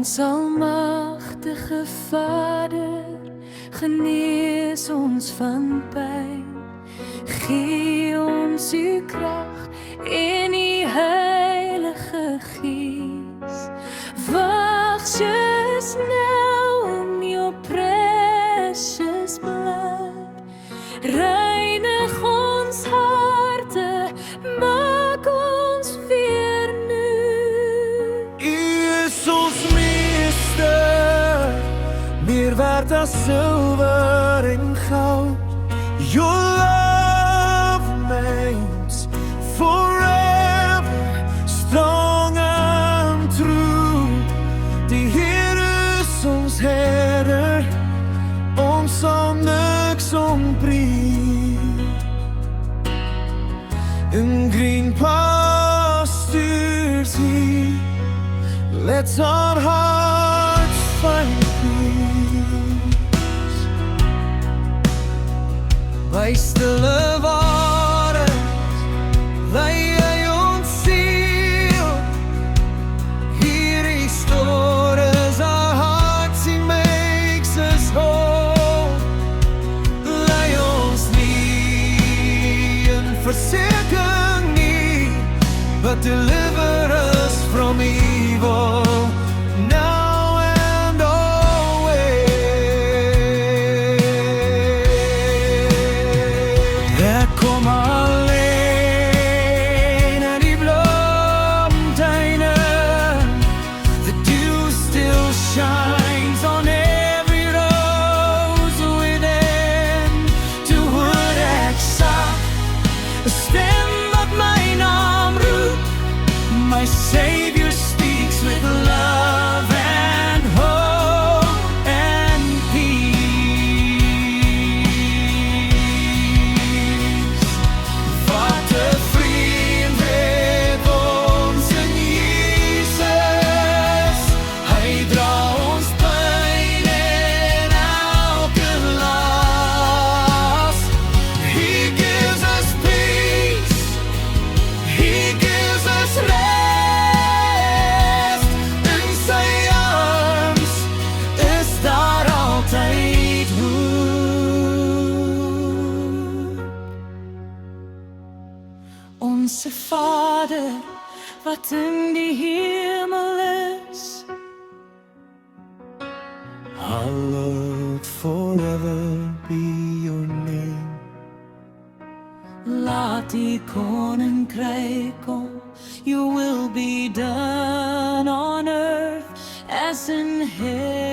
Ons almagtige Vader, genees ons van pyn. Gee ons u krag en die Heilige Gees. Wash us now in your precious blood. Reinig ons harte, maak ons weer nuut. U is ons meester, meer werd as silwer en goud. Your love remains forever, strong and true. Die Heer is ons herder, ons sal niks ontbreek. In green pastures He lets our hearts find peace. By stille waters lei hy ons siel. He restores our hearts, He makes us whole. Lei ons nie in versaking nie, but deliver us from evil. Now and always. Daar kom alleen uit die bloemtuine. The dew still shines on every rose within. To wood exact, a stem dat my naam roep. My Savior speaks with love and hope and peace. Watervriend het ons in Jesus. Hy dra ons pyn en elke las. He gives us peace, He gives us rest. In sy arms is daar altyd hoop. Onse Vader, wat in die hemel is, hallowed forever be your name. Laat die koninkryk kom, your will be done on earth as in heaven.